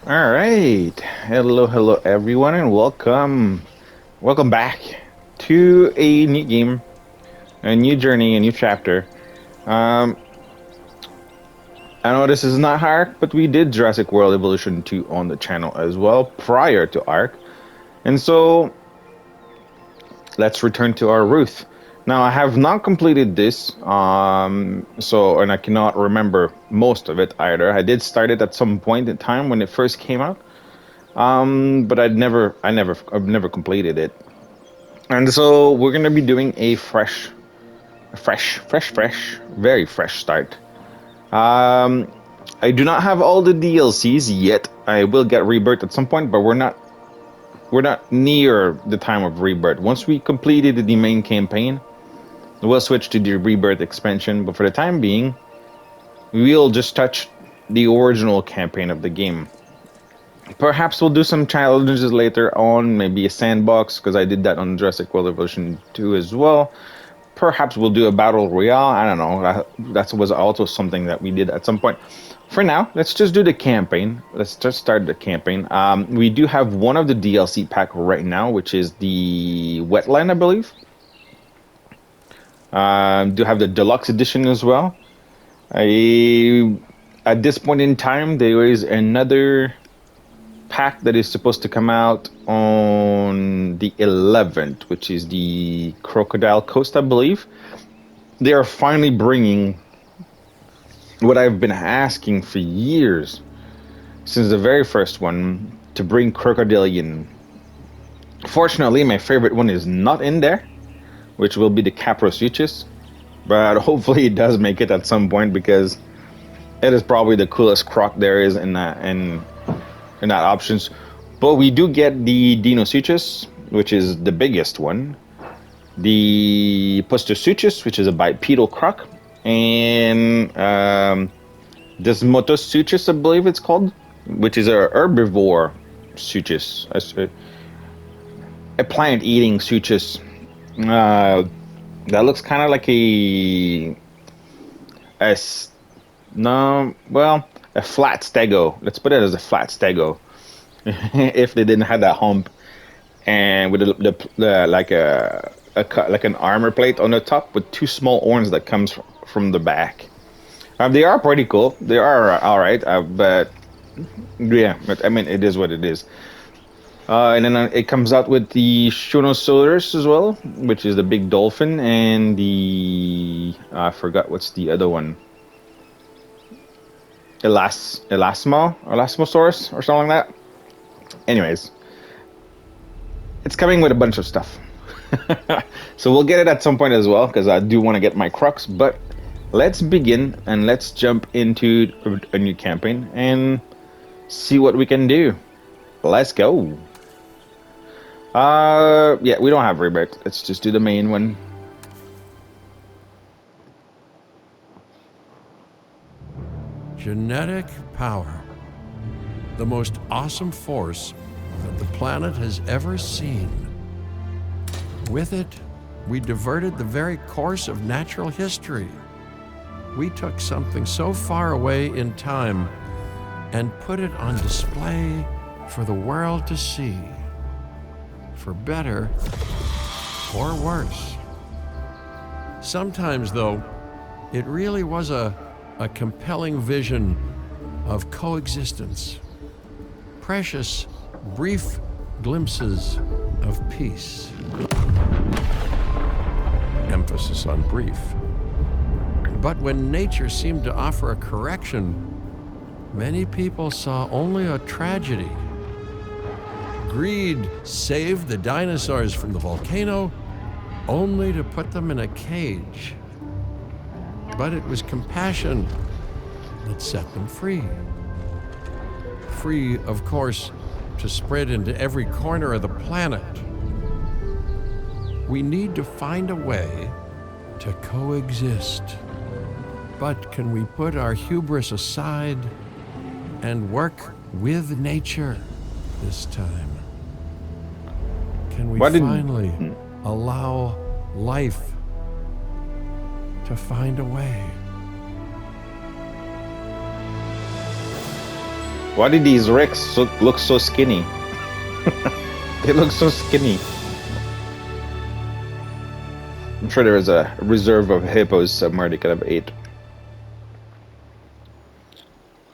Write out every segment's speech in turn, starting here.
All right. Hello, everyone, and welcome back to a new game, a new journey, a new chapter. Um, I know this is not Ark, but we did Jurassic World Evolution 2 on the channel as well prior to Ark, and so let's return to our Ruth. Now, I have not completed this, and I cannot remember most of it either. I did start it at some point in time when it first came out. But I've never completed it. And so we're gonna be doing a very fresh start. Um, I do not have all the DLCs yet. I will get Rebirth at some point, but we're not near the time of Rebirth. Once we completed the main campaign, we'll switch to the Rebirth expansion. But for the time being, we'll just touch the original campaign of the game. Perhaps we'll do some challenges later on, maybe a sandbox, because I did that on Jurassic World Evolution 2 as well. Perhaps we'll do a battle royale. I don't know. That was also something that we did at some point. For now, let's just do the campaign. Let's just start the campaign. We do have one of the DLC pack right now, which is the Wetland, I believe. Do have the deluxe edition as well. At this point in time, there is another pack that is supposed to come out on the 11th, which is the Crocodile Coast, I believe. They are finally bringing what I've been asking for years, since the very first one, to bring Crocodilian. Fortunately, my favorite one is not in there, which will be the Caprosuchus, but hopefully it does make it at some point, because it is probably the coolest croc there is in that options. But we do get the Dinosuchus, which is the biggest one, the Pustosuchus, which is a bipedal croc, and Desmotosuchus, I believe it's called, which is a herbivore suchus, a plant-eating suchus. That looks kind of like a flat stego. Let's put it as a flat stego. If they didn't have that hump and with the like an armor plate on the top with two small horns that comes from the back. They are pretty cool. They are all right, but yeah, but I mean it is what it is. And then it comes out with the Shunosaurus as well, which is the big dolphin, and the I forgot what's the other one. Elasmosaurus or something like that. Anyways, it's coming with a bunch of stuff. So we'll get it at some point as well, because I do want to get my Crocs. But let's begin and let's jump into a new campaign and see what we can do. Let's go. Yeah, we don't have Rebirth. Let's just do the main one. Genetic power. The most awesome force that the planet has ever seen. With it, we diverted the very course of natural history. We took something so far away in time and put it on display for the world to see. For better or worse. Sometimes, though, it really was a compelling vision of coexistence. Precious, brief glimpses of peace. Emphasis on brief. But when nature seemed to offer a correction, many people saw only a tragedy. Greed saved the dinosaurs from the volcano, only to put them in a cage. But it was compassion that set them free. Free, of course, to spread into every corner of the planet. We need to find a way to coexist. But can we put our hubris aside and work with nature this time? Can we finally allow life to find a way? Why did these Rex look so skinny? They look so skinny. I'm sure there is a reserve of hippos somewhere they could have ate.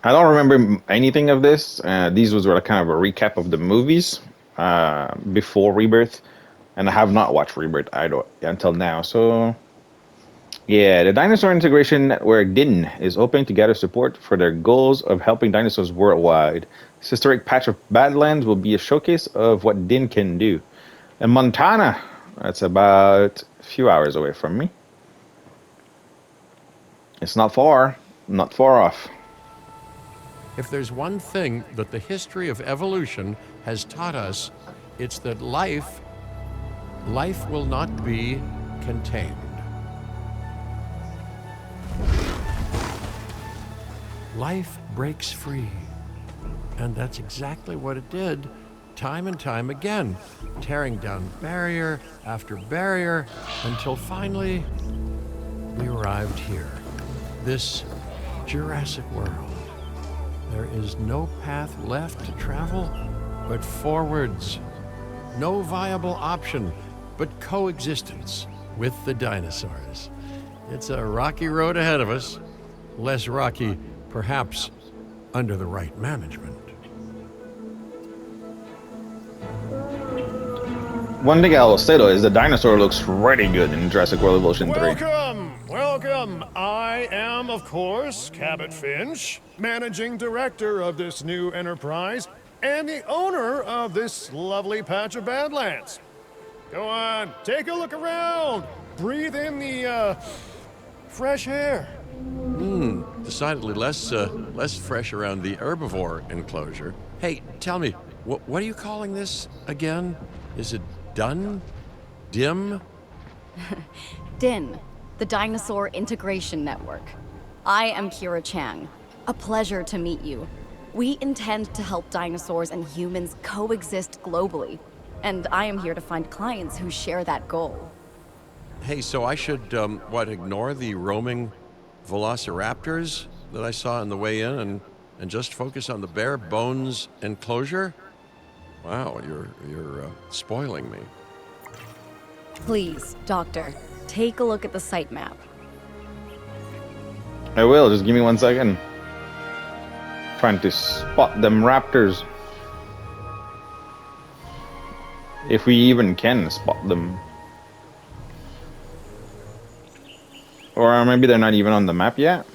I don't remember anything of this. These were kind of a recap of the movies before Rebirth, and I have not watched Rebirth either until now. So, yeah, the Dinosaur Integration Network (DIN) is hoping to gather support for their goals of helping dinosaurs worldwide. This historic patch of Badlands will be a showcase of what DIN can do. In Montana, that's about a few hours away from me. It's not far off. If there's one thing that the history of evolution has taught us, it's that life will not be contained. Life breaks free. And that's exactly what it did, time and time again, tearing down barrier after barrier until finally we arrived here, this Jurassic World. There is no path left to travel but forwards. No viable option but coexistence with the dinosaurs. It's a rocky road ahead of us. Less rocky, perhaps, under the right management. One thing I will say though is the dinosaur looks really good in Jurassic World Evolution 3. Welcome! I am, of course, Cabot Finch, managing director of this new enterprise and the owner of this lovely patch of Badlands. Go on, take a look around. Breathe in the, fresh air. Decidedly less fresh around the herbivore enclosure. Hey, tell me, what are you calling this again? Is it done? Dim? DIN, the Dinosaur Integration Network. I am Kira Chang. A pleasure to meet you. We intend to help dinosaurs and humans coexist globally, and I am here to find clients who share that goal. Hey, so I should, ignore the roaming velociraptors that I saw on the way in and just focus on the bare bones enclosure? Wow, you're spoiling me. Please, Doctor, take a look at the site map. I will, just give me 1 second. Trying to spot them raptors. If we even can spot them. Or maybe they're not even on the map yet.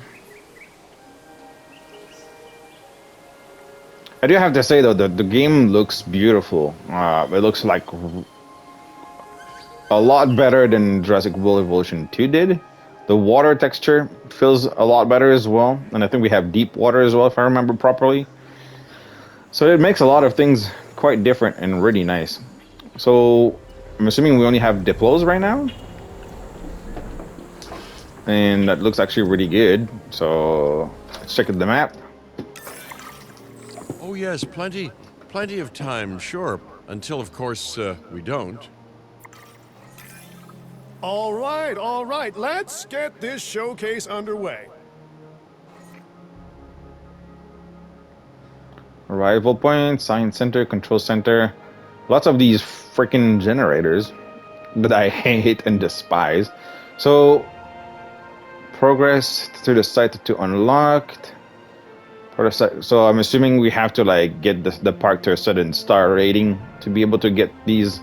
I do have to say though, the game looks beautiful. It looks like a lot better than Jurassic World Evolution 2 did. The water texture feels a lot better as well. And I think we have deep water as well, if I remember properly. So it makes a lot of things quite different and really nice. So I'm assuming we only have Diplos right now. And that looks actually really good. So let's check out the map. Oh yes, plenty of time, sure. Until, of course, we don't. All right, let's get this showcase underway. Arrival point, science center, control center. Lots of these freaking generators that I hate and despise. So, progress to the site to unlocked. So I'm assuming we have to like get the park to a certain star rating to be able to get these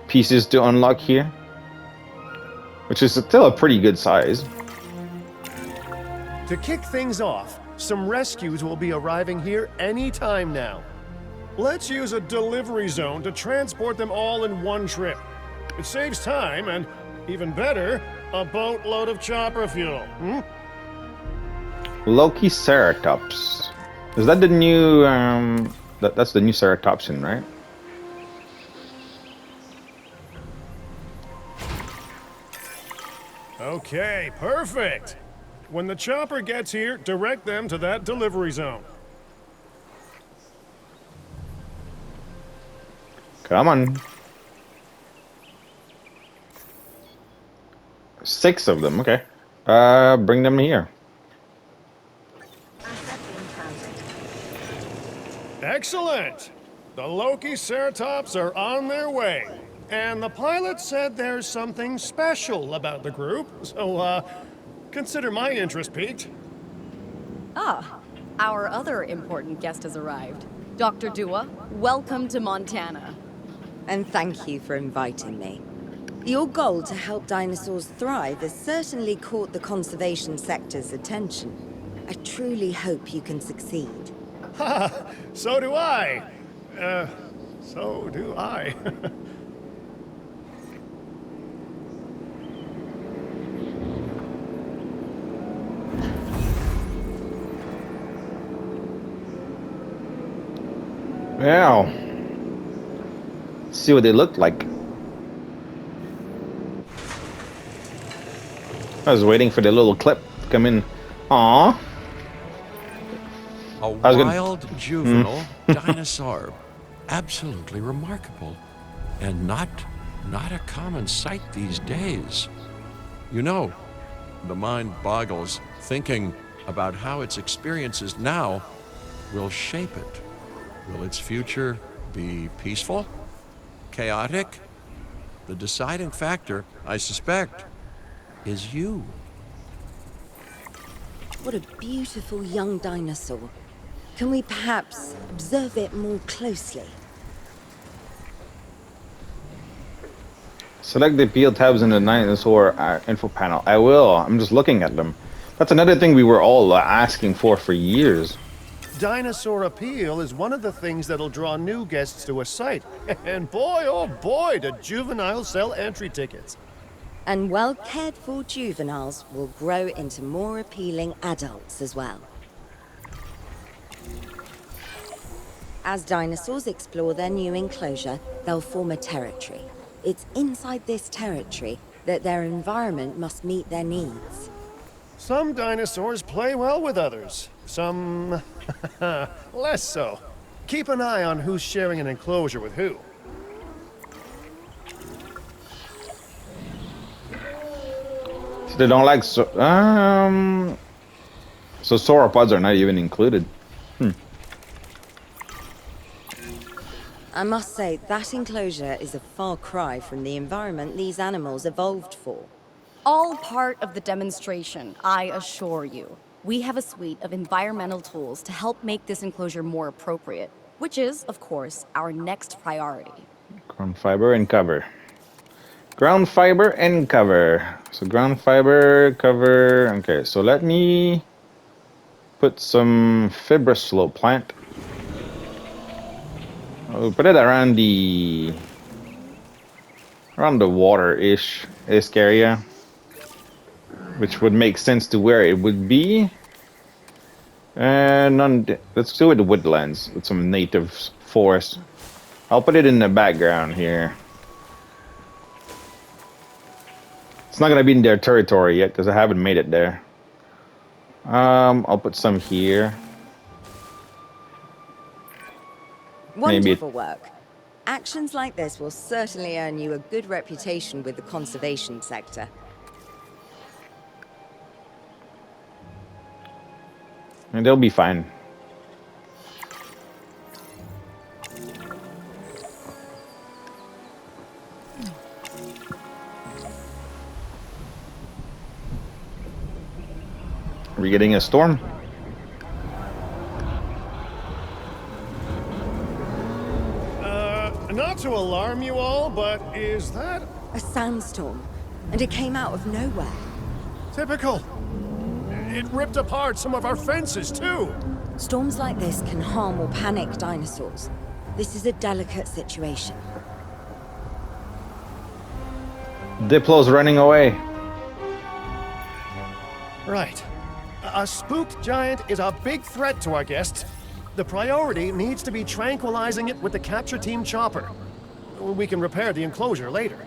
pieces to unlock here, which is still a pretty good size. To kick things off, some rescues will be arriving here any time now. Let's use a delivery zone to transport them all in one trip. It saves time and, even better, a boatload of chopper fuel. Loki Ceratops. Is that the new that's the new Ceratopsin, right? Okay, perfect. When the chopper gets here, direct them to that delivery zone. Come on. 6 of them, okay. Bring them here. Excellent! The Loki Ceratops are on their way. And the pilot said there's something special about the group, so, consider my interest piqued. Ah, our other important guest has arrived. Dr. Dua, welcome to Montana. And thank you for inviting me. Your goal to help dinosaurs thrive has certainly caught the conservation sector's attention. I truly hope you can succeed. Ha! So do I! So do I. Wow. Let's see what they look like. I was waiting for the little clip to come in. Aww. A was gonna- wild juvenile dinosaur. Absolutely remarkable. And not a common sight these days. You know, the mind boggles thinking about how its experiences now will shape it. Will its future be peaceful? Chaotic? The deciding factor, I suspect, is you. What a beautiful young dinosaur. Can we perhaps observe it more closely? Select the appeal tabs in the dinosaur info panel. I will. I'm just looking at them. That's another thing we were all asking for years. Dinosaur appeal is one of the things that'll draw new guests to a site. And boy, oh boy, do juveniles sell entry tickets. And well-cared-for juveniles will grow into more appealing adults as well. As dinosaurs explore their new enclosure, they'll form a territory. It's inside this territory that their environment must meet their needs. Some dinosaurs play well with others. Some less so. Keep an eye on who's sharing an enclosure with who. So they don't like so sauropods are not even included. I must say, that enclosure is a far cry from the environment these animals evolved for. All part of the demonstration, I assure you. We have a suite of environmental tools to help make this enclosure more appropriate, which is, of course, our next priority. Ground fiber and cover. Ground fiber and cover. So ground fiber, cover. Okay, so let me put some fibrous slope plant. I'll put it around the water-ish area, which would make sense to where it would be. And let's do it the woodlands with some native forest. I'll put it in the background here. It's not gonna be in their territory yet because I haven't made it there. I'll put some here. Wonderful work. Actions like this will certainly earn you a good reputation with the conservation sector. And they'll be fine. Are we getting a storm? Not to alarm you all, but is that A sandstorm, and it came out of nowhere. typical? It ripped apart some of our fences, too. Storms like this can harm or panic dinosaurs. This is a delicate situation. Diplo's running away. Right. A spooked giant is a big threat to our guests. The priority needs to be tranquilizing it with the capture team chopper. We can repair the enclosure later.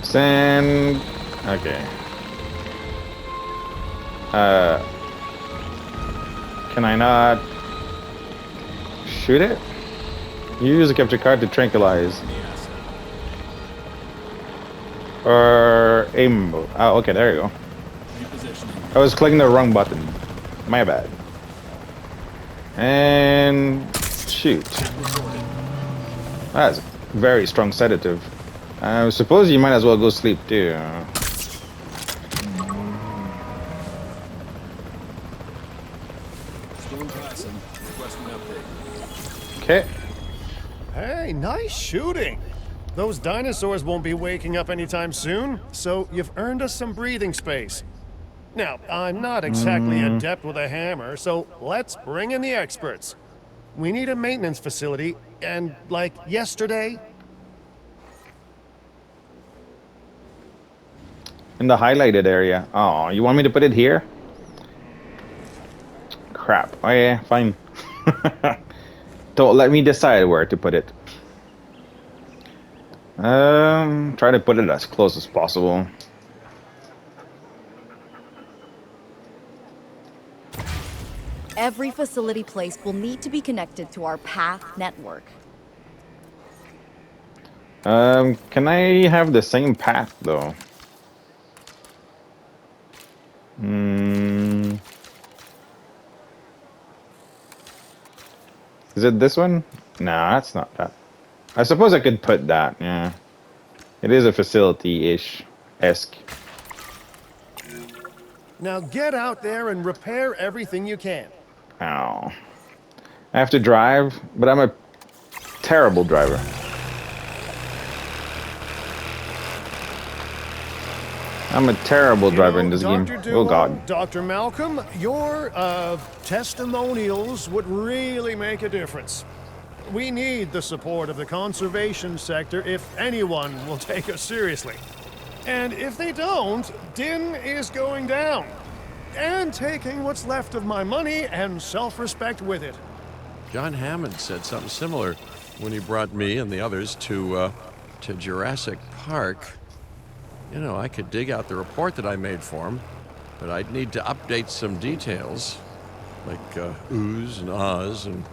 Send. Okay. Can I not shoot it? You use the capture card to tranquilize. Or aim. Oh, okay, there you go. I was clicking the wrong button. My bad. And shoot. That's a very strong sedative. I suppose you might as well go sleep too. Okay. Hey, nice shooting. Those dinosaurs won't be waking up anytime soon, so you've earned us some breathing space. Now, I'm not exactly adept with a hammer, so let's bring in the experts. We need a maintenance facility, and like yesterday. In the highlighted area. Oh, you want me to put it here? Crap. Oh yeah, fine. Don't let me decide where to put it. Try to put it as close as possible. Every facility place will need to be connected to our path network. Can I have the same path though? Is it this one? No, that's not that. I suppose I could put that, yeah. It is a facility-ish-esque. Now get out there and repair everything you can. Ow. I have to drive, but I'm a terrible driver. I'm a terrible driver in this game. Dr. Oh Duo, god. Dr. Malcolm, your testimonials would really make a difference. We need the support of the conservation sector if anyone will take us seriously. And if they don't, Din is going down. And taking what's left of my money and self-respect with it. John Hammond said something similar when he brought me and the others to Jurassic Park. You know, I could dig out the report that I made for him, but I'd need to update some details, like oohs and ahs and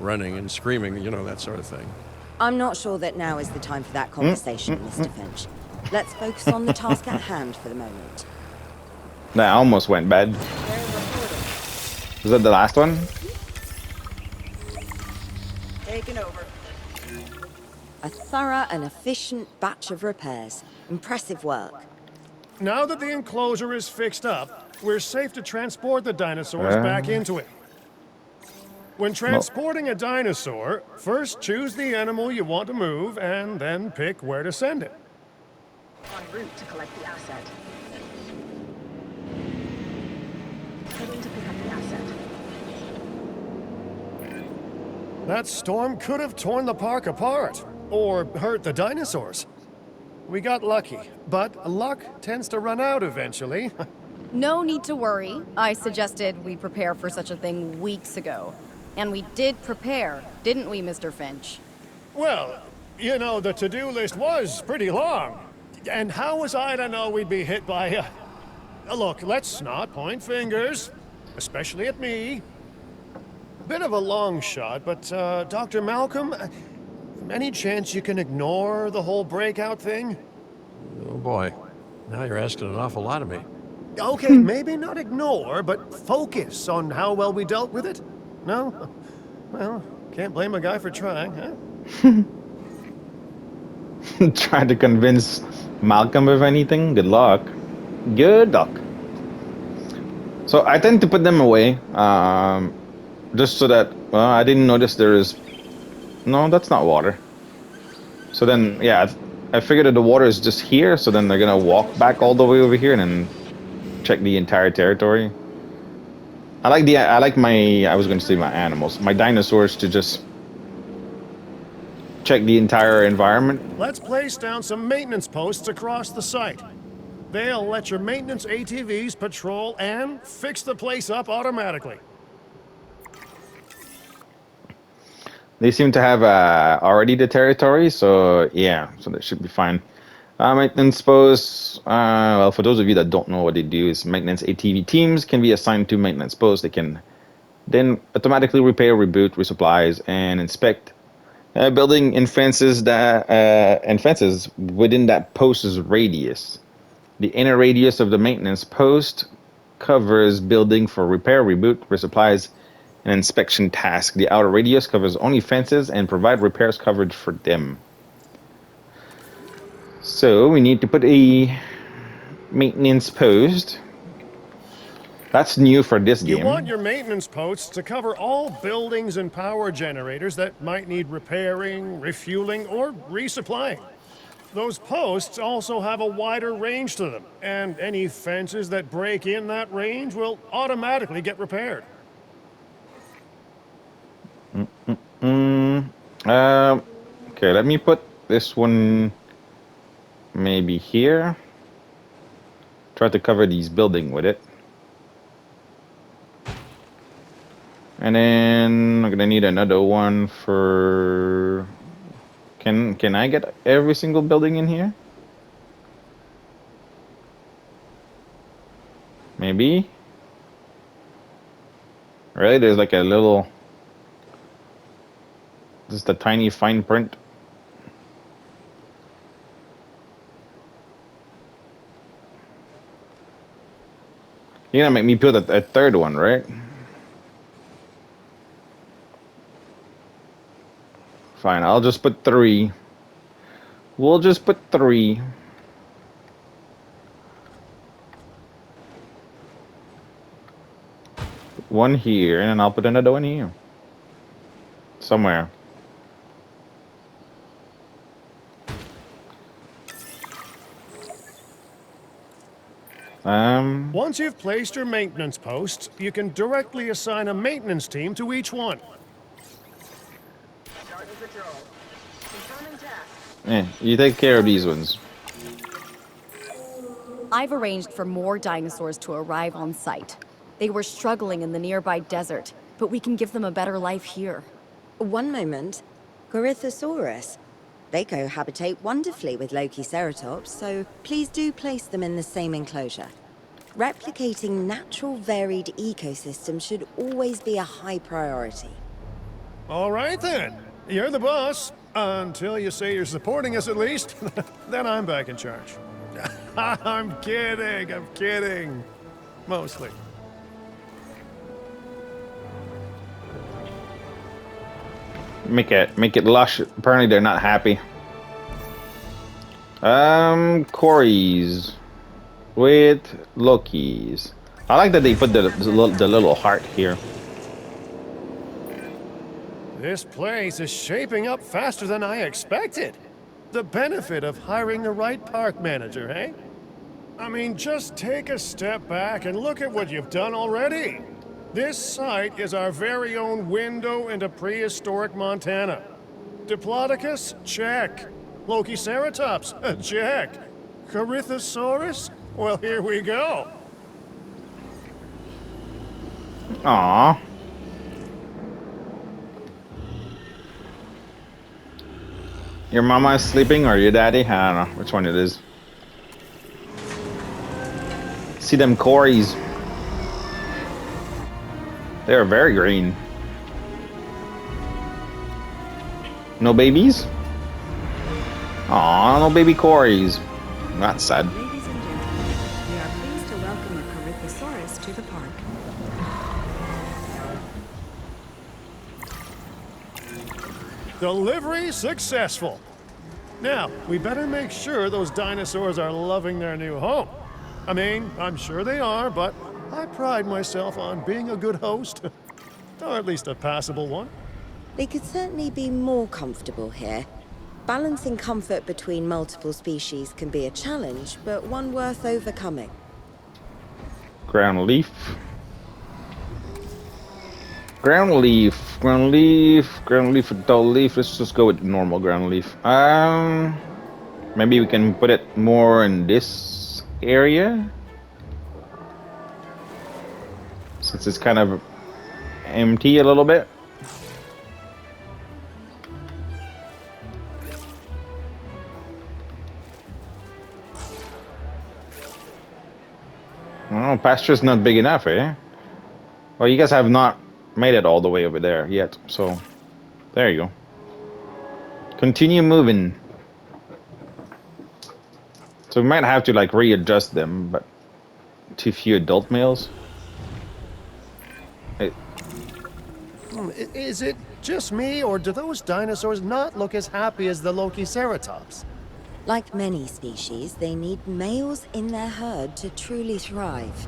running and screaming, you know, that sort of thing. I'm not sure that now is the time for that conversation, Mr. Finch. Let's focus on the task at hand for the moment. That almost went bad. Was that the last one? Taken over. A thorough and efficient batch of repairs. Impressive work. Now that the enclosure is fixed up, we're safe to transport the dinosaurs back into it. When transporting a dinosaur, first choose the animal you want to move and then pick where to send it. En route to collect the asset. Heading to pick up the asset. That storm could have torn the park apart, or hurt the dinosaurs. We got lucky, but luck tends to run out eventually. No need to worry. I suggested we prepare for such a thing weeks ago. And we did prepare, didn't we, Mr. Finch? Well, you know, the to-do list was pretty long. And how was I to know we'd be hit by look, let's not point fingers, especially at me. Bit of a long shot, but Dr. Malcolm, any chance you can ignore the whole breakout thing? Oh boy, now you're asking an awful lot of me. Okay, maybe not ignore, but focus on how well we dealt with it? No? Well, can't blame a guy for trying, huh? Trying to convince Malcolm of anything? Good luck. Good luck. So I tend to put them away, just so that, well, I didn't notice there is... No, that's not water. So then, yeah, I figured that the water is just here, so then they're gonna walk back all the way over here and then check the entire territory. I like my, I was gonna say my animals, my dinosaurs to just check the entire environment. Let's place down some maintenance posts across the site. They'll let your maintenance ATVs patrol and fix the place up automatically. They seem to have already the territory, so yeah, so that should be fine. Maintenance posts, well, for those of you that don't know what they do, is maintenance ATV teams can be assigned to maintenance posts. They can then automatically repair, reboot, resupplies, and inspect building and fences within that post's radius. The inner radius of the maintenance post covers building for repair, reboot, resupplies, An inspection task. The outer radius covers only fences and provide repairs coverage for them. So we need to put a maintenance post. That's new for this You game. want your maintenance posts to cover all buildings and power generators that might need repairing, refueling, or resupplying. Those posts also have a wider range to them, and any fences that break in that range will automatically get repaired. Okay, let me put this one maybe here. Try to cover these building with it. And then I'm gonna need another one for... Can I get every single building in here? Maybe? Really? There's like a little... Just a tiny fine print. You're gonna make me put a third one, right? Fine, I'll just put 3. We'll just put 3. One here, and then I'll put another one here. Somewhere. Once you've placed your maintenance posts, you can directly assign a maintenance team to each one. Starting patrol. Confirming task. You take care of these ones. I've arranged for more dinosaurs to arrive on site. They were struggling in the nearby desert, but we can give them a better life here. One moment. Corythosaurus. They cohabitate wonderfully with Lokiceratops, so please do place them in the same enclosure. Replicating natural varied ecosystems should always be a high priority. All right then. You're the boss. Until you say you're supporting us at least. Then I'm back in charge. I'm kidding. Mostly. Make it lush. Apparently they're not happy. Corey's with Loki's. I like that they put the little heart here. This place is shaping up faster than I expected. The benefit of hiring the right park manager, eh? I mean, just take a step back and look at what you've done already. This site is our very own window into prehistoric Montana. Diplodocus? Check. Lokiceratops? Check. Corythosaurus? Well, here we go. Aww. Your mama is sleeping or your daddy? I don't know which one it is. See them Corys. They're very green. No babies? Aw, no baby Corys. That's sad. Ladies and gentlemen, we are pleased to welcome a Corythosaurus to the park. Delivery successful. Now, we better make sure those dinosaurs are loving their new home. I mean, I'm sure they are, but I pride myself on being a good host. Or at least a passable one. They could certainly be more comfortable here. Balancing comfort between multiple species can be a challenge, but one worth overcoming. Ground leaf. Ground leaf. Ground leaf. Ground leaf with dull leaf. Let's just go with normal ground leaf. Maybe we can put it more in this area. Since it's kind of empty a little bit. Oh, pasture's not big enough, eh? Well, you guys have not made it all the way over there yet, so there you go. Continue moving. So we might have to like readjust them, but too few adult males. Is it just me, or do those dinosaurs not look as happy as the Lokiceratops? Like many species, they need males in their herd to truly thrive.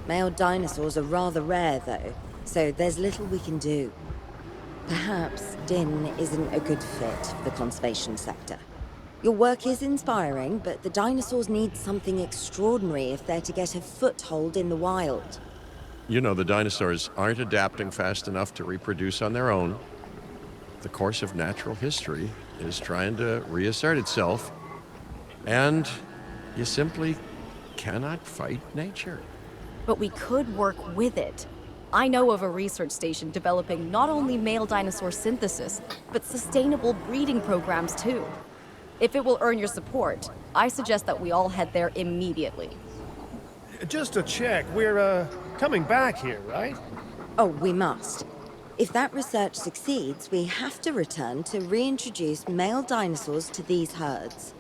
Male dinosaurs are rather rare, though, so there's little we can do. Perhaps Din isn't a good fit for the conservation sector. Your work is inspiring, but the dinosaurs need something extraordinary if they're to get a foothold in the wild. You know, the dinosaurs aren't adapting fast enough to reproduce on their own. The course of natural history is trying to reassert itself, and you simply cannot fight nature. But we could work with it. I know of a research station developing not only male dinosaur synthesis, but sustainable breeding programs too. If it will earn your support, I suggest that we all head there immediately. Just to check, we're, coming back here, right? Oh, we must. If that research succeeds, we have to return to reintroduce male dinosaurs to these herds.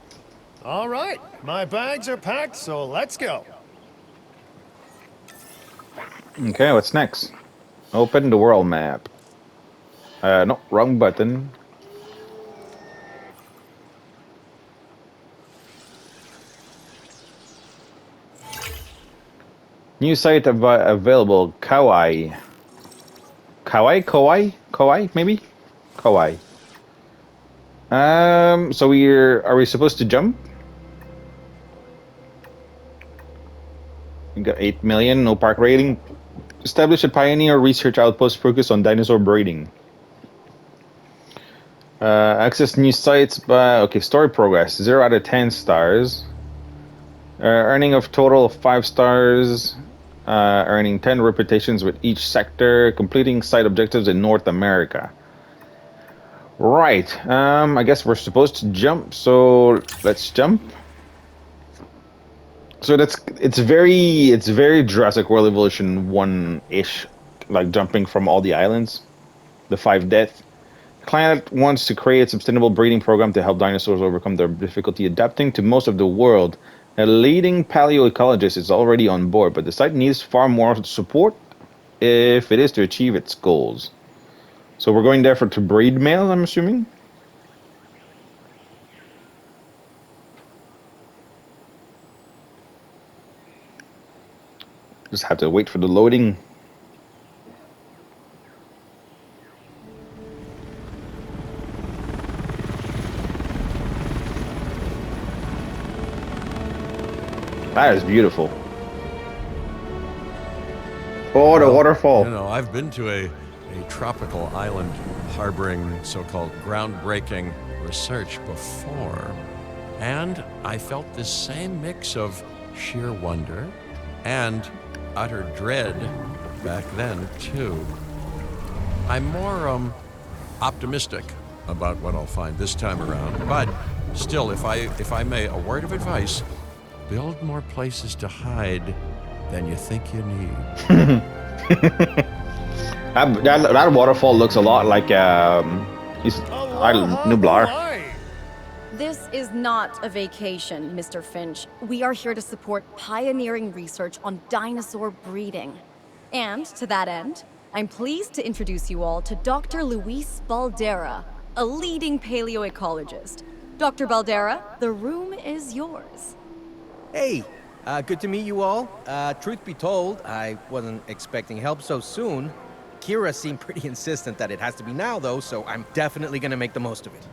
All right, my bags are packed, so let's go. Okay, what's next? Open the world map. No, wrong button. New site available. Kauai. Kauai, maybe? Kauai. So are we supposed to jump? We got 8 million, no park rating. Establish a pioneer research outpost focused on dinosaur breeding. Access new sites by... Okay, story progress. 0 out of 10 stars. Earning of total of 5 stars. Earning 10 reputations with each sector. Completing site objectives in North America. Right. I guess we're supposed to jump, so let's jump. So it's very Jurassic World Evolution 1-ish, like jumping from all the islands, the 5 death. Planet wants to create a sustainable breeding program to help dinosaurs overcome their difficulty adapting to most of the world. A leading paleoecologist is already on board, but the site needs far more support if it is to achieve its goals. So we're going there to breed males, I'm assuming? Just have to wait for the loading. That is beautiful. Oh, the waterfall. You know, I've been to a tropical island harboring so-called groundbreaking research before, and I felt this same mix of sheer wonder and utter dread back then, too. I'm more optimistic about what I'll find this time around, but still, if I may, a word of advice: build more places to hide than you think you need. That waterfall looks a lot like Nublar. This is not a vacation, Mr. Finch. We are here to support pioneering research on dinosaur breeding. And to that end, I'm pleased to introduce you all to Dr. Luis Baldera, a leading paleoecologist. Dr. Baldera, the room is yours. Hey, good to meet you all. Truth be told, I wasn't expecting help so soon. Kira seemed pretty insistent that it has to be now, though, so I'm definitely gonna make the most of it.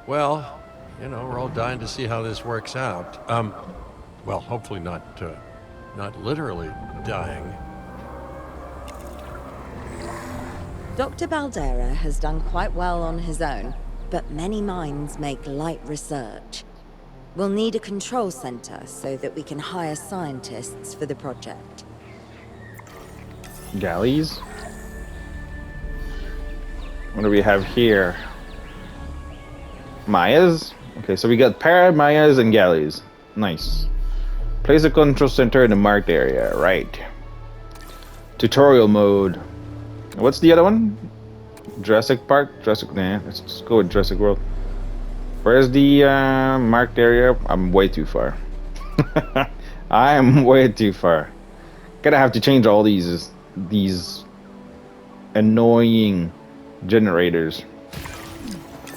Well, you know, we're all dying to see how this works out. Well, hopefully not literally dying. Dr. Baldera has done quite well on his own, but many minds make light research. We'll need a control center so that we can hire scientists for the project. Galleys? What do we have here? Mayas? Okay, so we got Mayas and galleys. Nice. Place a control center in the marked area. Right. Tutorial mode. What's the other one? Jurassic Park? Nah, let's just go with Jurassic World. Where's the marked area? I'm way too far. I am way too far. Gonna have to change all these annoying generators.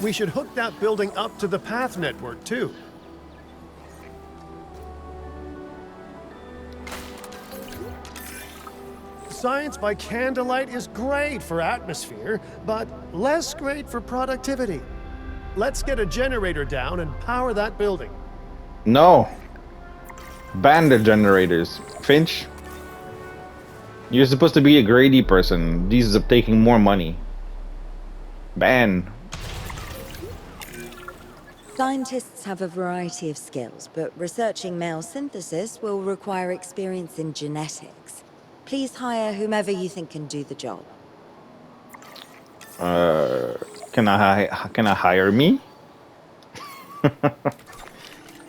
We should hook that building up to the path network, too. Science by candlelight is great for atmosphere, but less great for productivity. Let's get a generator down and power that building. No. Ban the generators. Finch, you're supposed to be a greedy person. These are taking more money. Ban. Scientists have a variety of skills, but researching male synthesis will require experience in genetics. Please hire whomever you think can do the job. Can I hire me?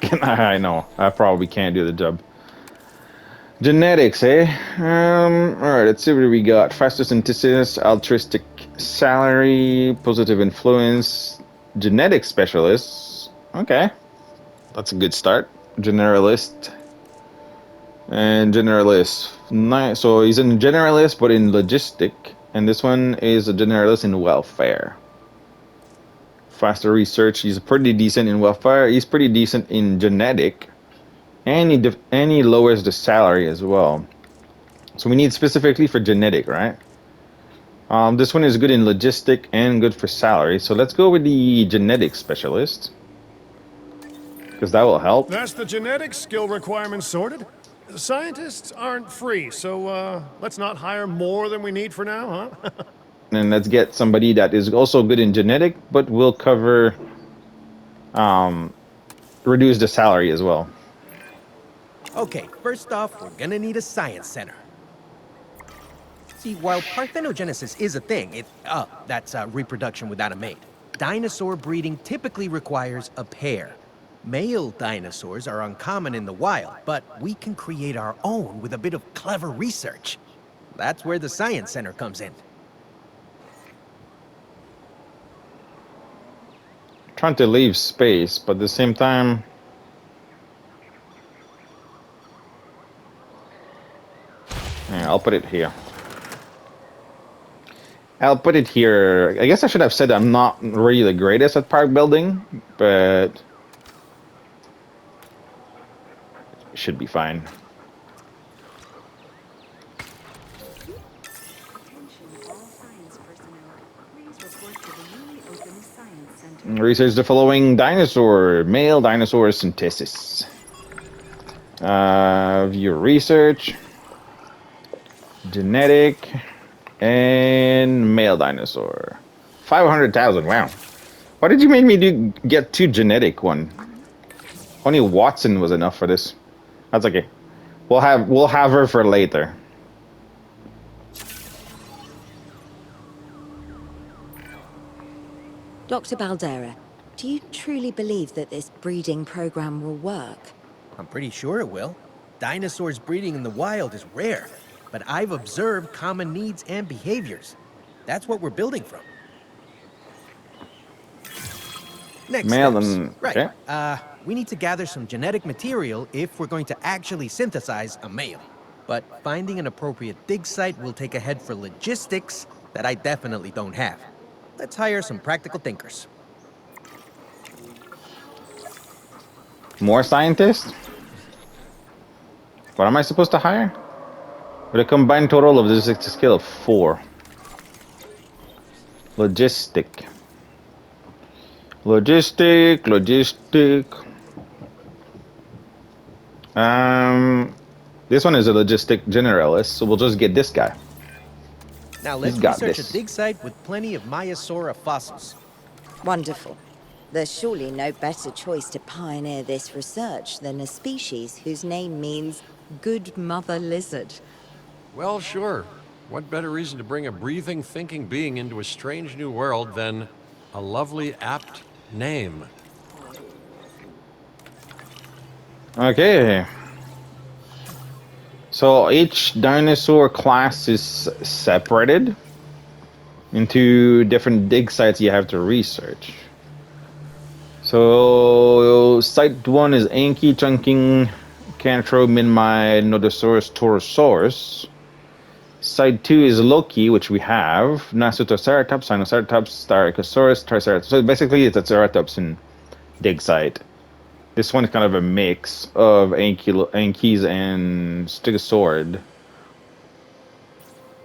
Can I know. I probably can't do the job. Genetics, eh? Alright, let's see what we got. Faster synthesis, altruistic salary, positive influence, genetic specialists. Okay. That's a good start. Generalist. And generalist. Nice. So he's a generalist, but in logistic. And this one is a generalist in welfare. Faster research. He's pretty decent in welfare. He's pretty decent in genetic. And he lowers the salary as well. So we need specifically for genetic, right? This one is good in logistic and good for salary. So let's go with the genetic specialist, because that will help. That's the genetic skill requirements sorted. Scientists aren't free, so let's not hire more than we need for now, huh? And let's get somebody that is also good in genetic, but will cover, reduce the salary as well. Okay, first off, we're gonna need a science center. See, while parthenogenesis is a thing, that's reproduction without a mate, dinosaur breeding typically requires a pair. Male dinosaurs are uncommon in the wild, but we can create our own with a bit of clever research. That's where the science center comes in. Trying to leave space, but at the same time, yeah, I'll put it here. I'll put it here. I guess I should have said I'm not really the greatest at park building, but it should be fine. Research the following dinosaur, male dinosaur synthesis. View research, genetic, and male dinosaur. 500,000. Wow. Why did you make me get two genetic one? Only Watson was enough for this. That's okay. We'll have her for later. Dr. Baldera, do you truly believe that this breeding program will work? I'm pretty sure it will. Dinosaurs breeding in the wild is rare, but I've observed common needs and behaviors. That's what we're building from. Next Male steps. and Right. okay. We need to gather some genetic material if we're going to actually synthesize a male. But finding an appropriate dig site will take a head for logistics that I definitely don't have. Let's hire some practical thinkers. More scientists? What am I supposed to hire? With a combined total of this skill of 4. Logistic. This one is a logistic generalist, so we'll just get this guy. Now let's research a dig site with plenty of Maiasaura fossils. Wonderful. There's surely no better choice to pioneer this research than a species whose name means good mother lizard. Well, sure. What better reason to bring a breathing, thinking being into a strange new world than a lovely, apt name? Okay. So each dinosaur class is separated into different dig sites you have to research. So site 1 is Anki, Chunking, Cantro, Minmi, Nodosaurus, Torosaurus. Side 2 is Loki, which we have. Nasutoceratops, Sinoceratops, Styracosaurus, Triceratops. So basically it's a Ceratops in dig site. This one is kind of a mix of Ankyles and Stegosaurus.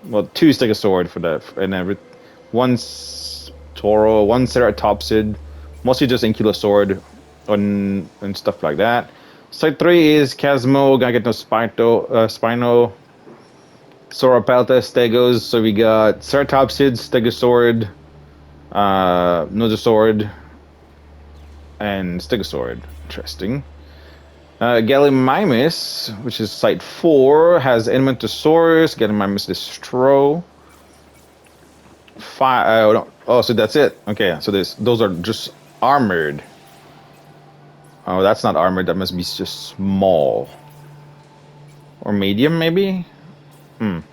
Well, 2 Stegosaurus for that, and one's Toro, one Ceratopsid, mostly just Ankylosaurid and stuff like that. Side 3 is Chasmo, Spino, Sauropelta, Stegos. So we got Ceratopsid, Stegosaurid, Nodosaurid, and Stegosaurid. Interesting. Gallimimus, which is Site 4, has Edmontosaurus, Gallimimus distro. So that's it. Okay, so those are just armored. Oh, that's not armored. That must be just small. Or medium, maybe? And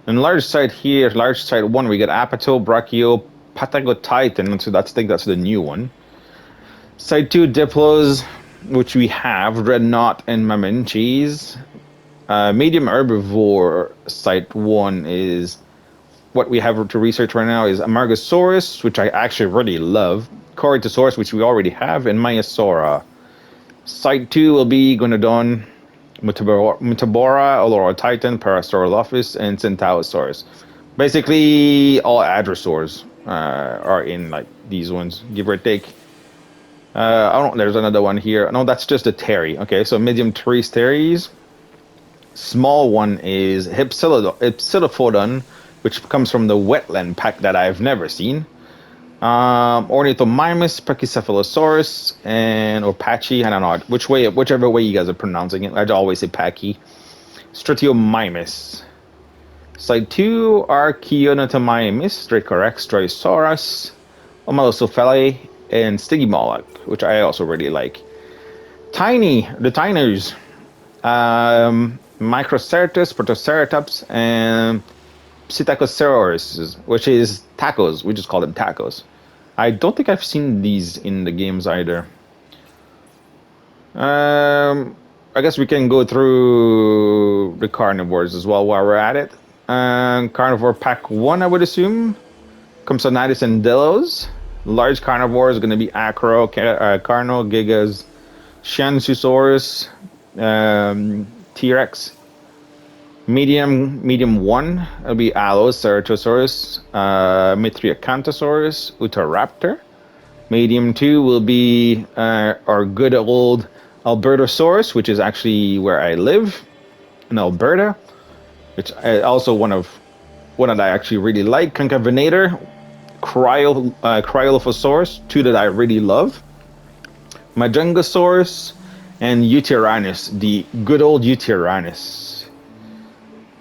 large site here, large site 1, we got Apatow, Brachio, Patagotitan. So I think that's the new one. Site 2, Diplos, which we have, Dreadnought and Maminches. Medium herbivore site 1 is what we have to research right now is Amargosaurus, which I actually really love. Corytosaurus, which we already have, and Maiasaura. Site 2 will be Gonodon, Mutabora, Olorotitan, Parasaurolophus, and Centaurosaurus. Basically, all Adrosaurs are in like these ones, give or take. There's another one here. No, that's just a Terry. Okay, so medium Teres Teres. Small one is Hypsilophodon, which comes from the wetland pack that I've never seen. Ornithomimus, Pachycephalosaurus, and Apache. I don't know whichever way you guys are pronouncing it. I'd always say Pachy. Stratiomimus. Side 2, Archaeonotomimus, Dracorex, Droisaurus, Omalosophile, and Stygimoloch, which I also really like. The Tiners. Microcertus, Protoceratops, and Psittacosaurus, which is tacos. We just call them tacos. I don't think I've seen these in the games either. I guess we can go through the carnivores as well while we're at it. Carnivore pack 1, I would assume. Compsognathus and Delos. Large carnivores are going to be Acro, Carno, Gigas, Shansusaurus, T-Rex. Medium 1 will be Allos, Ceratosaurus, Mithriocantosaurus, Utahraptor. Medium 2 will be our good old Albertosaurus, which is actually where I live in Alberta, which I also one that I actually really like. Concavenator, Cryolophosaurus, 2 that I really love. Majungasaurus, and Eutyrannus, the good old Eutyrannus.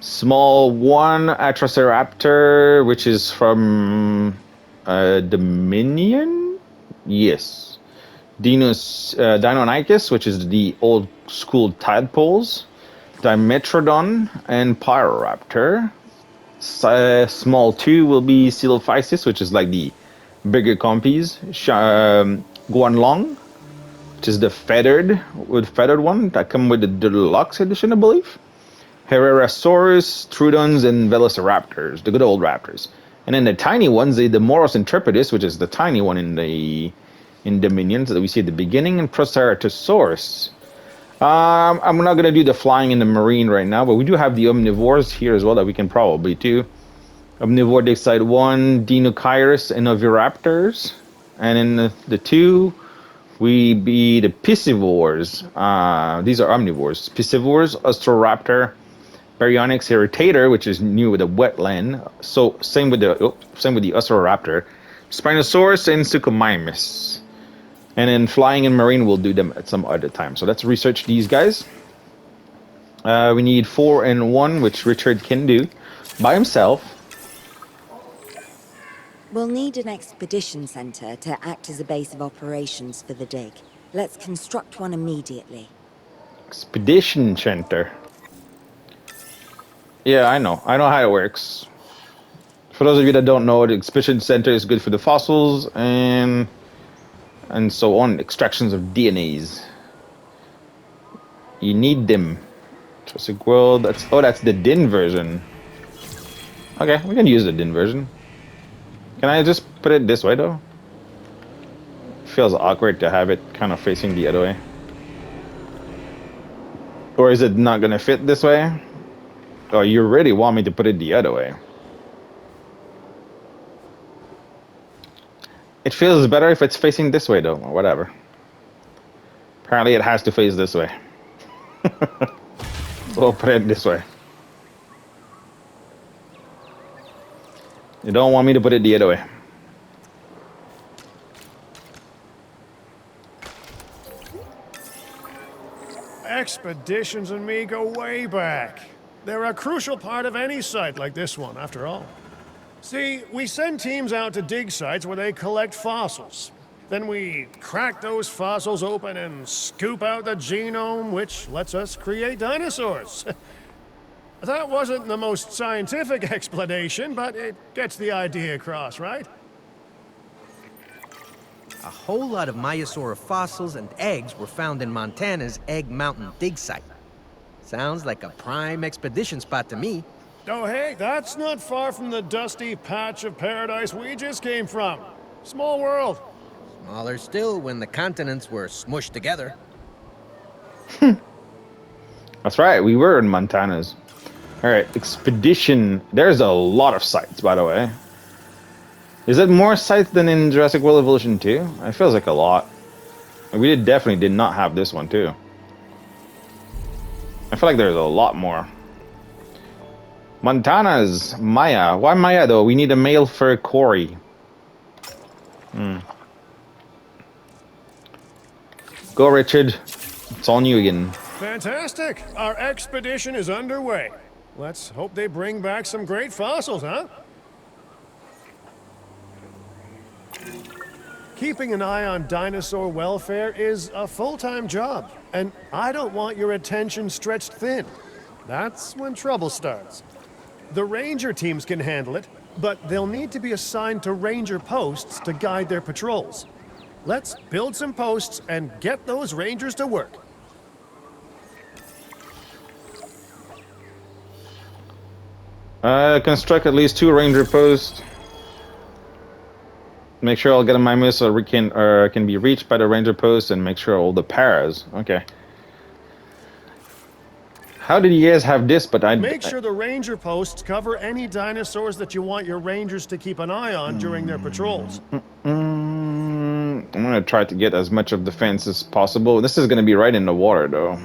Small 1, Atrociraptor, which is from Dominion? Yes. Deinonychus, which is the old school tadpoles. Dimetrodon and Pyroraptor. Small 2 will be Coelophysis, which is like the bigger compies. Guanlong, which is the feathered one that come with the deluxe edition, I believe. Herrerasaurus, Trudons, and Velociraptors, the good old raptors. And then the tiny ones, the Moros Intrepidus, which is the tiny one in Dominion that we see at the beginning, and Proceratosaurus. I'm not going to do the flying in the marine right now, but we do have the omnivores here as well that we can probably do. Omnivore Dig Side 1, Deinocheirus and Oviraptors. And in the 2, we be the Piscivores. These are omnivores. Piscivores, Ostroraptor, Baryonyx Irritator, which is new with the wetland. So same with the Ostroraptor, Spinosaurus, and Suchomimus. And then flying and marine, we'll do them at some other time. So let's research these guys. We need 4 and 1, which Richard can do by himself. We'll need an expedition center to act as a base of operations for the dig. Let's construct one immediately. Expedition center. Yeah, I know how it works. For those of you that don't know, the expedition center is good for the fossils and so on, extractions of DNAs. You need them. Jurassic World. That's the DIN version. Okay, we can use the DIN version. Can I just put it this way though? Feels awkward to have it kind of facing the other way. Or is it not gonna fit this way? Oh, you really want me to put it the other way? It feels better if it's facing this way though, or whatever. Apparently it has to face this way. So we'll put it this way. You don't want me to put it the other way. Expeditions and me go way back. They're a crucial part of any site like this one, after all. See, we send teams out to dig sites where they collect fossils. Then we crack those fossils open and scoop out the genome, which lets us create dinosaurs. That wasn't the most scientific explanation, but it gets the idea across, right? A whole lot of Maiasaura fossils and eggs were found in Montana's Egg Mountain dig site. Sounds like a prime expedition spot to me. Oh hey, that's not far from the dusty patch of paradise we just came from. Small world. Smaller still when the continents were smushed together. That's right, we were in Montana's. Alright, expedition. There's a lot of sites, by the way. Is it more sites than in Jurassic World Evolution 2? It feels like a lot. We definitely did not have this one too. I feel like there's a lot more. Montana's Maya. Why Maya though? We need a male for Corey. Go Richard. It's on you again. Fantastic. Our expedition is underway. Let's hope they bring back some great fossils, huh? Keeping an eye on dinosaur welfare is a full-time job, and I don't want your attention stretched thin. That's when trouble starts. The ranger teams can handle it, but they'll need to be assigned to ranger posts to guide their patrols. Let's build some posts and get those rangers to work. Construct at least 2 ranger posts. Make sure all get my miss so we can be reached by the ranger posts, and make sure all the paras. Okay. How did you guys have this? But Make sure the ranger posts cover any dinosaurs that you want your rangers to keep an eye on during their patrols. I'm gonna try to get as much of the fence as possible. This is gonna be right in the water, though.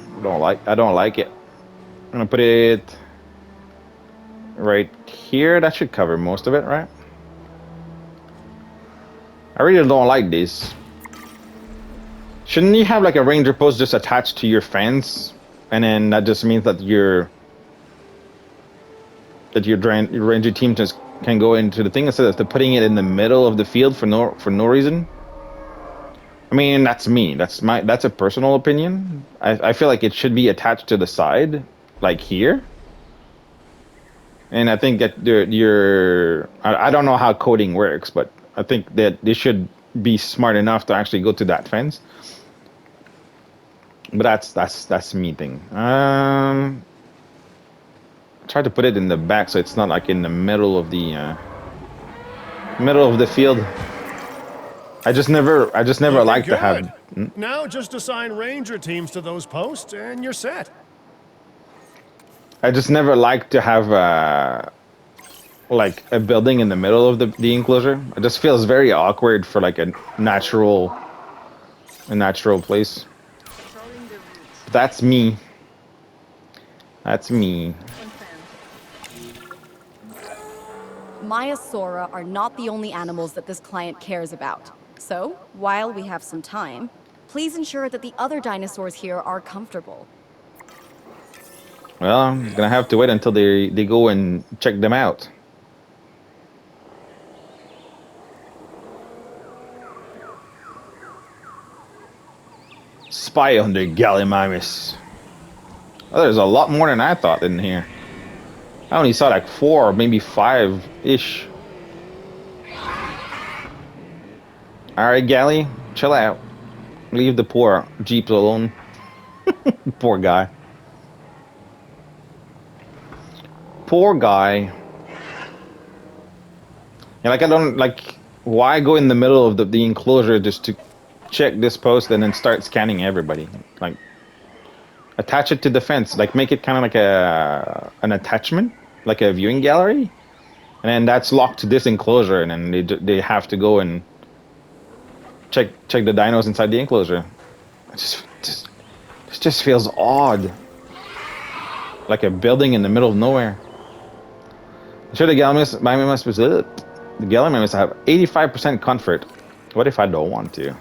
I don't like it. I'm gonna put it right here. That should cover most of it, right? I really don't like this. Shouldn't you have like a ranger post just attached to your fence, and then that just means that your ranger team just can go into the thing instead of putting it in the middle of the field for no reason? I mean, that's me. That's a personal opinion. I feel like it should be attached to the side, like here. And I think that I don't know how coding works, but I think that they should be smart enough to actually go to that fence. But that's me thing. Try to put it in the back so it's not like in the middle of the field. I just never liked to have. Now just assign ranger teams to those posts and you're set. I just never liked to have like a building in the middle of the enclosure. It just feels very awkward for like a natural place. But that's me. That's me. Maiasaura are not the only animals that this client cares about. So, while we have some time, please ensure that the other dinosaurs here are comfortable. Well, I'm gonna have to wait until they go and check them out. Spy on the Gallimimus. Oh, there's a lot more than I thought in here. I only saw like 4, maybe 5-ish. Alright, Gally, chill out. Leave the poor Jeeps alone. Poor guy. Poor guy. And like I don't like why go in the middle of the enclosure just to check this post and then start scanning everybody. Like attach it to the fence. Like make it kind of like an attachment, like a viewing gallery, and then that's locked to this enclosure, and then they have to go and check the dinos inside the enclosure. It just feels odd. Like a building in the middle of nowhere. Sure, the Galley must have 85% comfort. What if I don't want to?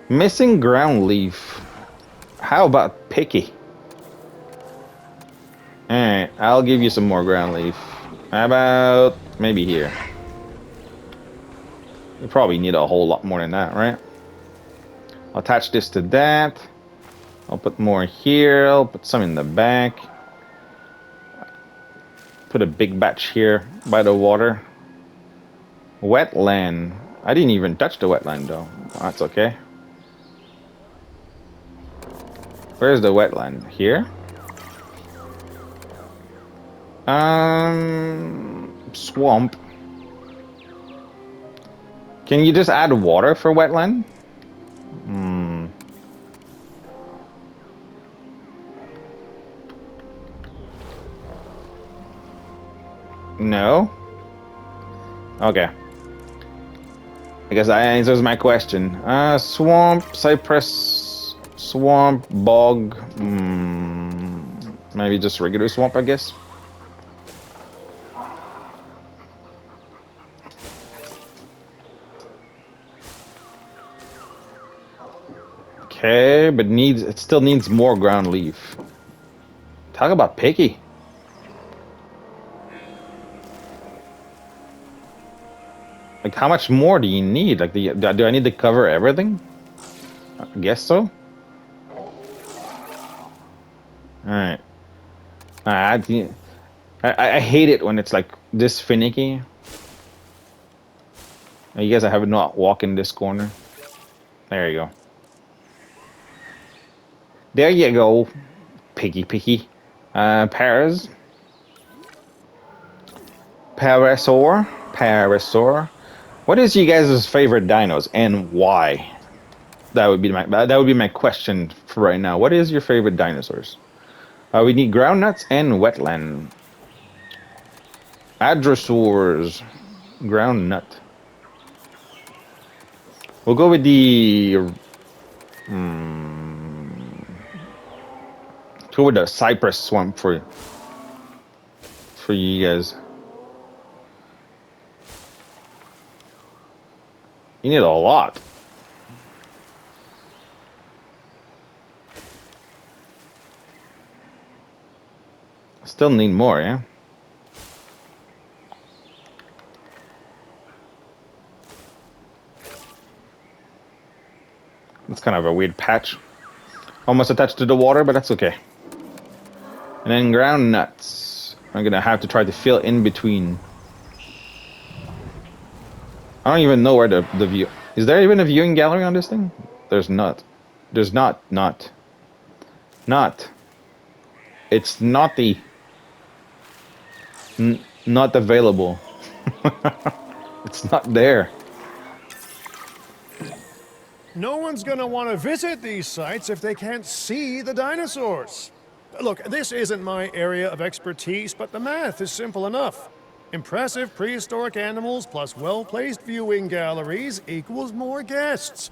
Missing ground leaf. How about picky? Alright, I'll give you some more ground leaf. How about maybe here? You probably need a whole lot more than that, right? I'll attach this to that. I'll put more here. I'll put some in the back. Put a big batch here by the water. Wetland. I didn't even touch the wetland though. That's okay. Where's the wetland? Here? Swamp. Can you just add water for wetland? No? Okay. I guess that answers my question. Swamp, cypress, swamp, bog. Maybe just regular swamp, I guess. Okay, but it still needs more ground leaf. Talk about picky. Like, how much more do you need? Like, do I need to cover everything? I guess so. Alright. I hate it when it's like this finicky. You guys have not walk in this corner. There you go. There you go. Picky. Paras. Parasaur. What is you guys' favorite dinos and why? That would be my question for right now. What is your favorite dinosaurs? We need ground nuts and wetland. Adrosaurs. Ground nut. We'll go with the go with the cypress swamp for you guys. You need a lot. Still need more, yeah? It's kind of a weird patch. Almost attached to the water, but that's okay. And then ground nuts. I'm gonna have to try to fill in between. I don't even know where the view... Is there even a viewing gallery on this thing? There's not. There's not. It's not the... not available. It's not there. No one's gonna want to visit these sites if they can't see the dinosaurs. Look, this isn't my area of expertise, but the math is simple enough. Impressive prehistoric animals plus well-placed viewing galleries equals more guests.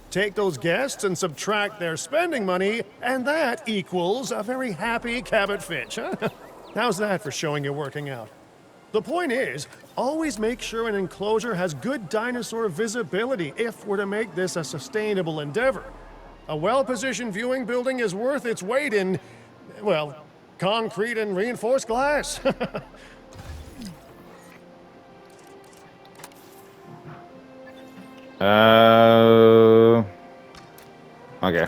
Take those guests and subtract their spending money, and that equals a very happy Cabot Finch, huh? How's that for showing you're working out? The point is, always make sure an enclosure has good dinosaur visibility if we're to make this a sustainable endeavor. A well-positioned viewing building is worth its weight in, well, concrete and reinforced glass. Okay.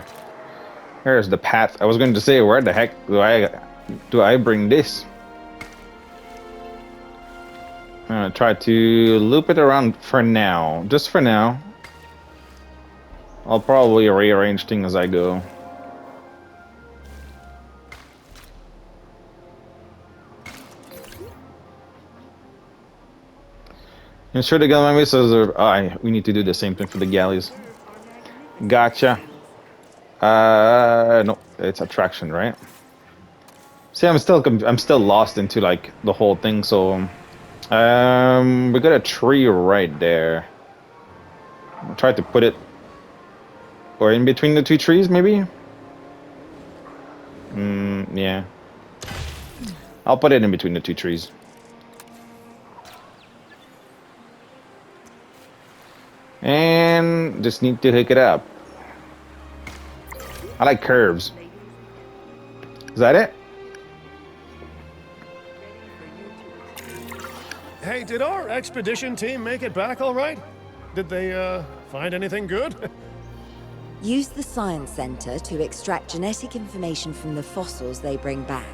Here's the path. I was going to say, where the heck do I bring this? I'm gonna try to loop it around for now. Just for now. I'll probably rearrange things as I go. Ensure the gun missiles are. We need to do the same thing for the galleys. Gotcha. No, it's attraction, right? See, I'm still lost into like the whole thing. So, we got a tree right there. I'll try to put it, or in between the two trees, maybe. Yeah. I'll put it in between the two trees. And just need to hook it up. I like curves. Is that it? Hey, did our expedition team make it back all right? Did they, find anything good? Use the Science Center to extract genetic information from the fossils they bring back.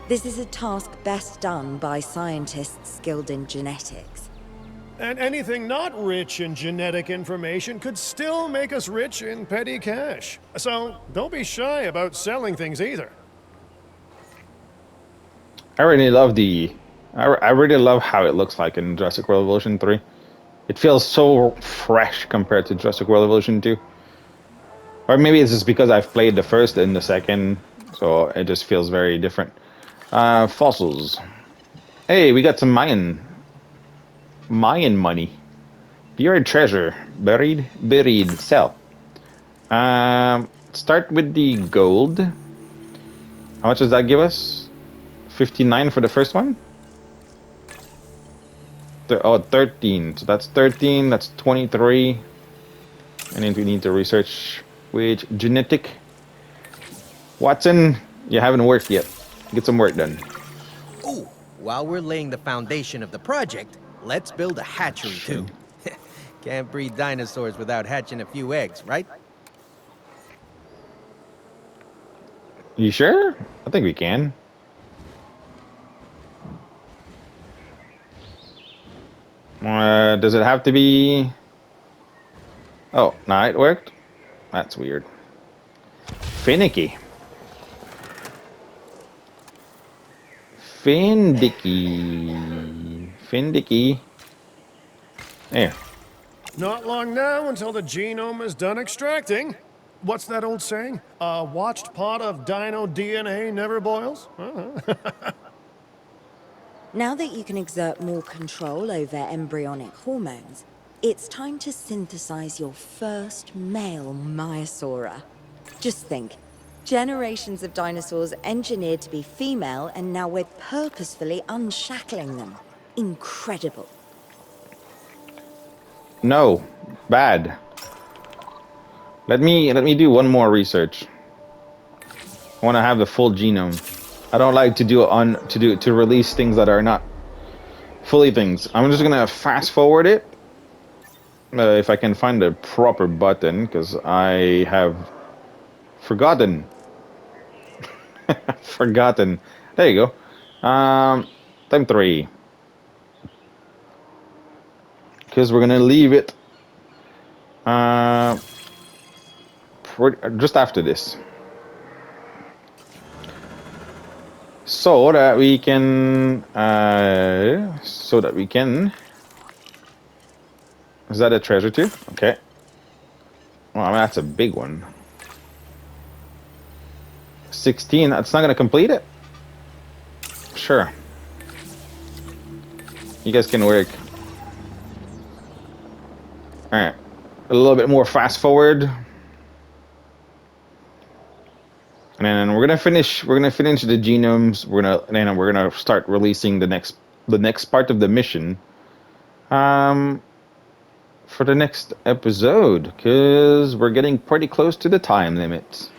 This is a task best done by scientists skilled in genetics. And anything not rich in genetic information could still make us rich in petty cash. So don't be shy about selling things either. I really love I really love how it looks like in Jurassic World Evolution 3. It feels so fresh compared to Jurassic World Evolution 2. Or maybe it's just because I've played the first and the second, so it just feels very different. Fossils. Hey, we got some Mayan money. Buried treasure. Buried. Sell. Start with the gold. How much does that give us? 59 for the first one? 13. So that's 13. That's 23. And then we need to research which genetic. Watson, you haven't worked yet. Get some work done. Ooh, while we're laying the foundation of the project, let's build a hatchery too. Can't breed dinosaurs without hatching a few eggs, right? You sure? I think we can. Does it have to be... Oh, no, it worked? That's weird. Finicky. Findicky. There. Not long now until the genome is done extracting. What's that old saying? A watched pot of dino DNA never boils? Now that you can exert more control over embryonic hormones, it's time to synthesize your first male Maiasaura. Just think, generations of dinosaurs engineered to be female, and now we're purposefully unshackling them. Incredible. No. Bad. Let me do one more research. I want to have the full genome. I don't like to to release things that are not fully things. I'm just gonna fast forward it if I can find the proper button, because I have forgotten. Forgotten. There you go. Time 3. Because we're gonna leave it just after this, so that we can is that a treasure too? Okay. Well, that's a big one. 16. That's not gonna complete it. Sure. You guys can work. All right. A little bit more fast forward. And then we're gonna finish the genomes. We're gonna start releasing the next part of the mission. For the next episode, because we're getting pretty close to the time limit.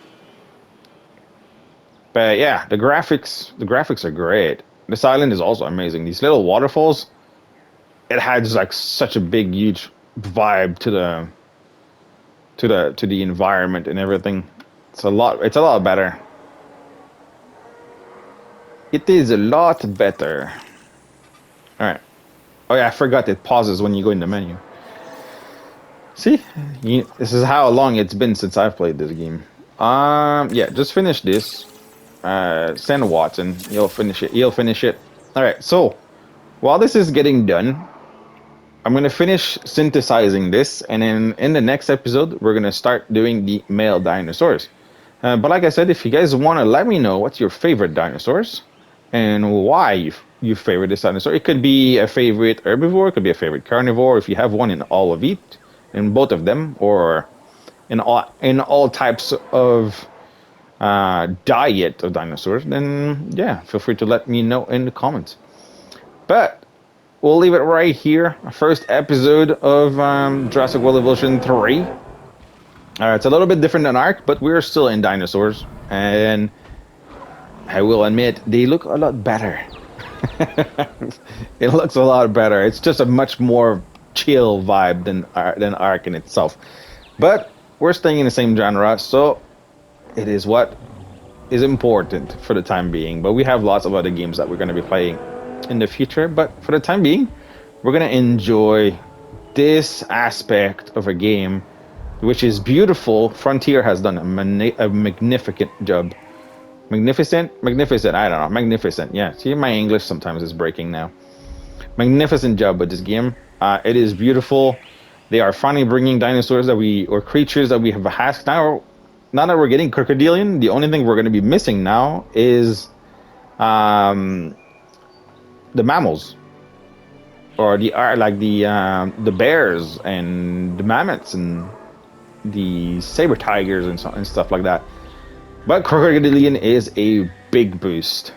But yeah, the graphics are great. This island is also amazing. These little waterfalls, it has like such a big, huge vibe to the environment and everything. It's a lot better. It is a lot better. All right. Oh yeah, I forgot it pauses when you go in the menu. See, this is how long it's been since I've played this game. Yeah, just finish this. Send Watson. He'll finish it. All right. So while this is getting done, I'm gonna finish synthesizing this, and then in the next episode, we're gonna start doing the male dinosaurs. But like I said, if you guys want to let me know what's your favorite dinosaurs and why you favorite this dinosaur, it could be a favorite herbivore, it could be a favorite carnivore. If you have one in all of it, in both of them, or in all types of diet of dinosaurs, then yeah, feel free to let me know in the comments. But we'll leave it right here. First episode of Jurassic World Evolution 3. It's a little bit different than Ark, but we're still in dinosaurs. And I will admit, they look a lot better. It looks a lot better. It's just a much more chill vibe than Ark in itself. But we're staying in the same genre, so it is what is important for the time being. But we have lots of other games that we're going to be playing in the future. But for the time being, we're going to enjoy this aspect of a game, which is beautiful. Frontier has done a magnificent job. Magnificent? I don't know. Magnificent, yeah. See, my English sometimes is breaking now. Magnificent job with this game. It is beautiful. They are finally bringing dinosaurs or creatures that we have asked now. Now that we're getting crocodilian, the only thing we're going to be missing now is the mammals, or the bears and the mammoths and the saber tigers and stuff like that. But crocodilian is a big boost,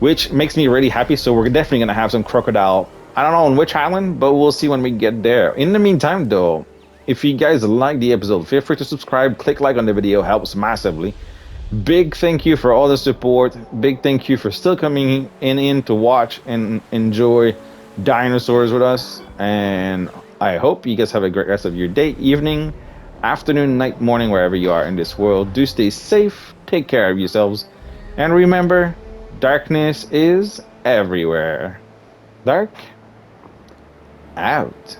which makes me really happy. So we're definitely going to have some crocodile. I don't know on which island, but we'll see when we get there. In the meantime, though, if you guys like the episode, feel free to subscribe, click like on the video, helps massively. Big thank you for all the support. Big thank you for still coming in to watch and enjoy dinosaurs with us. And I hope you guys have a great rest of your day, evening, afternoon, night, morning, wherever you are in this world. Do stay safe, take care of yourselves, and remember, darkness is everywhere. Dark out.